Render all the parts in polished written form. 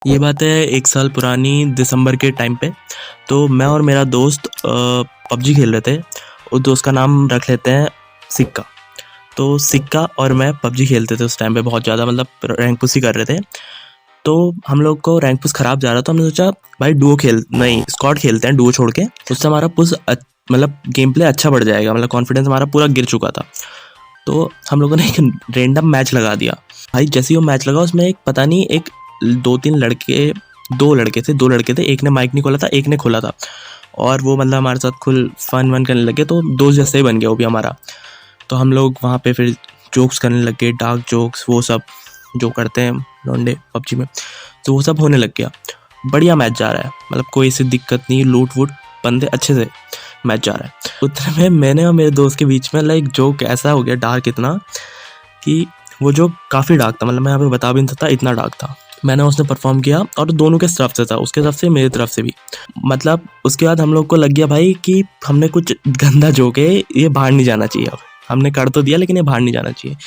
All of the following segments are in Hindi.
ये बात है 1 साल पुरानी दिसंबर के टाइम पे। तो मैं और मेरा दोस्त पबजी खेल रहे थे। उस दोस्त का नाम रख लेते हैं सिक्का। तो सिक्का और मैं पबजी खेलते थे उस टाइम पे बहुत ज़्यादा, मतलब रैंक पुश ही कर रहे थे। तो हम लोग को रैंक पुश खराब जा रहा था, हमने सोचा भाई स्क्वाड खेलते हैं डुओ छोड़ के। उससे हमारा पुश मतलब गेम प्ले अच्छा बढ़ जाएगा, मतलब कॉन्फिडेंस हमारा पूरा गिर चुका था। तो हम लोगों ने एक रैंडम मैच लगा दिया। भाई जैसे ही वो मैच लगा उसमें एक पता नहीं एक दो लड़के थे। एक ने माइक नहीं खोला था, एक ने खोला था, और वो मतलब हमारे साथ खुल फन वन करने लगे। तो दोस्त जैसे ही बन गया वो भी हमारा। तो हम लोग वहाँ पे फिर जोक्स करने लग गए, डार्क जोक्स, वो सब जो करते हैं लौंडे पबजी में। तो वो सब होने लग गया। बढ़िया मैच जा रहा है, मतलब कोई ऐसी दिक्कत नहीं, लूट वूट बंदे अच्छे से मैच जा रहा है। उतने में मैंने और मेरे दोस्त के बीच में लाइक जोक ऐसा हो गया डार्क इतना कि वो जोक काफ़ी डार्क था, मतलब मैं यहाँ पे बता भी नहीं सकता इतना डार्क था। मैंने उसने परफॉर्म किया और दोनों के तरफ से था, उसके तरफ से मेरी तरफ से भी। मतलब उसके बाद हम लोग को लग गया भाई कि हमने कुछ गंदा जोक है, ये बाहर नहीं जाना चाहिए। अब हमने कर तो दिया लेकिन ये बाहर नहीं जाना चाहिए।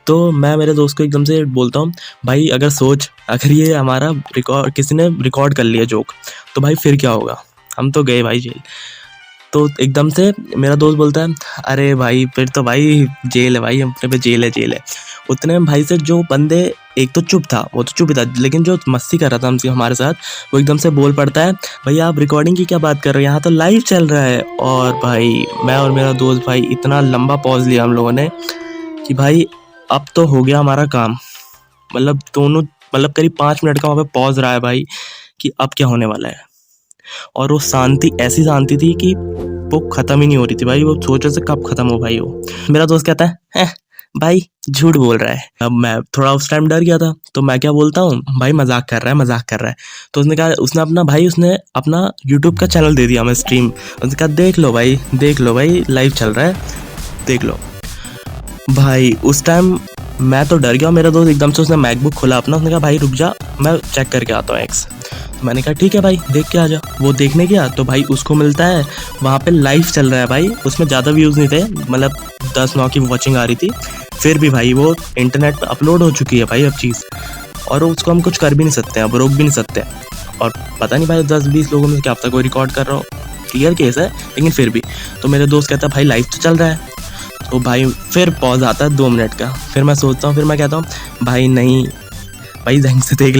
तो मैं मेरे दोस्त को एकदम से बोलता हूँ, भाई अगर ये हमारा किसी ने रिकॉर्ड कर लिया जोक, तो भाई फिर क्या होगा, हम तो गए भाई जेल। तो एकदम से मेरा दोस्त बोलता है, अरे भाई फिर तो भाई जेल है भाई, अपने पे जेल है। उतने में भाई से जो बंदे, एक तो चुप था, वो तो चुप ही था, लेकिन जो मस्ती कर रहा था हमसे हमारे साथ, वो एकदम से बोल पड़ता है, भैया आप रिकॉर्डिंग की क्या बात कर रहे हो, यहाँ तो लाइव चल रहा है। और भाई मैं और मेरा दोस्त भाई इतना लंबा पॉज लिया हम लोगों ने कि भाई अब तो हो गया हमारा काम। मतलब दोनों, मतलब करीब 5 मिनट का वहाँ पे पॉज रहा है भाई कि अब क्या होने वाला है। और वो शांति, ऐसी शांति थी कि वो खत्म ही नहीं हो रही थी भाई, वो सोच रहे थे कब खत्म हो भाई। वो मेरा दोस्त कहता है भाई झूठ बोल रहा है। अब मैं थोड़ा उस टाइम डर गया था, तो मैं क्या बोलता हूँ, भाई मजाक कर रहा है। तो उसने अपना यूट्यूब का चैनल दे दिया हमें, स्ट्रीम। उसने कहा देख लो भाई लाइव चल रहा है, देख लो। भाई उस टाइम मैं तो डर गया। मेरा दोस्त एकदम से उसने मैकबुक खोला अपना, उसने कहा भाई रुक जा मैं चेक करके आता हूँ एक्स। तो मैंने कहा ठीक है भाई देख के आ जा। वो देखने गया तो भाई उसको मिलता है वहाँ पे लाइव चल रहा है भाई, उसमें ज़्यादा व्यूज़ नहीं थे, मतलब 10-9 की वॉचिंग आ रही थी। फिर भी भाई वो इंटरनेट पर अपलोड हो चुकी है भाई अब चीज़, और उसको हम कुछ कर भी नहीं सकते हैं, अब रोक भी नहीं सकते। और पता नहीं भाई 10-20 लोगों में क्या पता कोई रिकॉर्ड कर रहा हो, क्लियर केस है, लेकिन फिर भी। तो मेरे दोस्त कहता है भाई लाइव तो चल रहा है। तो भाई फिर पॉज आता है 2 मिनट का। फिर मैं सोचता हूँ, फिर मैं कहता हूँ भाई नहीं भाई ढंग से देख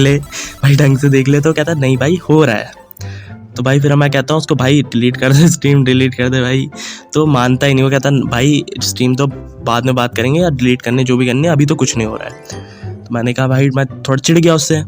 ले। तो कहता है नहीं भाई हो रहा है। तो भाई फिर मैं कहता हूँ उसको भाई डिलीट कर दे, स्ट्रीम डिलीट कर दे भाई। तो मानता ही नहीं, वो कहता भाई स्ट्रीम तो बाद में बात करेंगे, या डिलीट करने जो भी करने, अभी तो कुछ नहीं हो रहा है। तो मैंने कहा भाई, मैं थोड़ा चिढ़ गया उससे।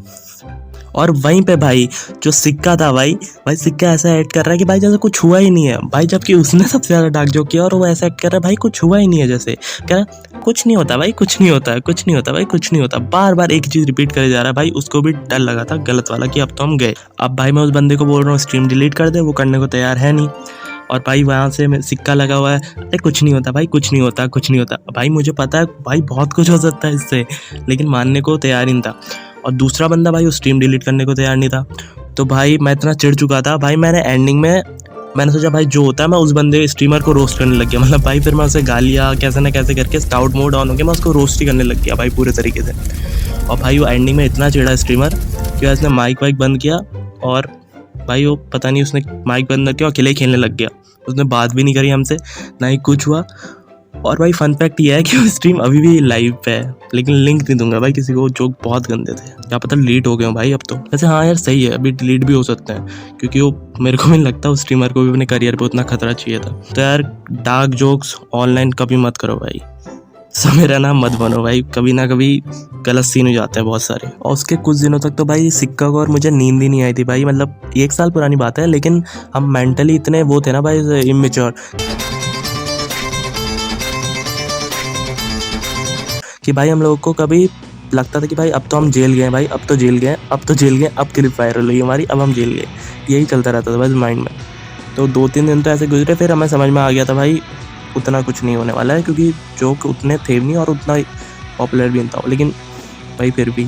और वहीं पे भाई जो सिक्का था भाई सिक्का ऐसा ऐड कर रहा है कि भाई जैसे कुछ हुआ ही नहीं है भाई, जबकि उसने सबसे ज़्यादा डार्क जोक किया और वो ऐसा ऐड कर रहा है भाई कुछ हुआ ही नहीं है, जैसे कह रहा कुछ नहीं होता भाई, कुछ नहीं होता। बार बार एक चीज़ रिपीट करे जा रहा है भाई। उसको भी डर लगा था गलत वाला कि अब तो हम गए। अब भाई मैं उस बंदे को बोल रहा हूँ स्ट्रीम डिलीट कर दे, वो करने को तैयार है नहीं। और भाई वहाँ से सिक्का लगा हुआ है, अरे कुछ नहीं होता भाई, कुछ नहीं होता। भाई मुझे पता है भाई बहुत कुछ हो सकता है इससे, लेकिन मानने को तैयार ही नहीं था। और दूसरा बंदा भाई वो स्ट्रीम डिलीट करने को तैयार नहीं था। तो भाई मैं इतना चिढ़ चुका था भाई, मैंने एंडिंग में मैंने सोचा भाई जो होता है, मैं उस बंदे स्ट्रीमर को रोस्ट करने लग गया। मतलब भाई फिर मैं उसे गालियाँ कैसे ना कैसे करके स्काउट मोड ऑन हो गया, मैं उसको रोस्ट ही करने लग गया भाई पूरे तरीके से। और भाई वो एंडिंग में इतना चिढ़ा स्ट्रीमर कि उसने माइक वाइक बंद किया, और भाई वो पता नहीं उसने माइक बंद किया, अकेले ही खेलने लग गया। उसने बात भी नहीं करी हमसे, ना ही कुछ हुआ। और भाई फन फैक्ट ये है कि वो स्ट्रीम अभी भी लाइव पे है, लेकिन लिंक नहीं दूंगा भाई किसी को, जोक बहुत गंदे थे, क्या पता डिलीट हो गए हो भाई अब तो। वैसे हाँ यार सही है, अभी डिलीट भी हो सकते हैं, क्योंकि वो मेरे को भी नहीं लगता उस स्ट्रीमर को भी अपने करियर पे उतना खतरा चाहिए था। तो यार डार्क जोक्स ऑनलाइन कभी मत करो भाई, समय रहना मत बनो भाई, कभी ना कभी गलत सीन हो जाते हैं बहुत सारे। और उसके कुछ दिनों तक तो भाई सिक्का को और मुझे नींद ही नहीं आई थी भाई, मतलब 1 साल पुरानी बात है, लेकिन हम मेंटली इतने वो थे ना भाई, इमेच्योर, कि भाई हम लोगों को कभी लगता था कि भाई अब तो हम जेल गए भाई, अब तो जेल गए, अब क्लिप वायरल हुई हमारी, अब हम जेल गए, यही चलता रहता था बस माइंड में। तो 2-3 दिन तो ऐसे गुजरे, फिर हमें समझ में आ गया था भाई उतना कुछ नहीं होने वाला है, क्योंकि जोक उतने थे भी नहीं और उतना पॉपुलर भी नहीं था। लेकिन भाई फिर भी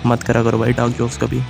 मत करा करो भाई डार्क जोक्स कभी।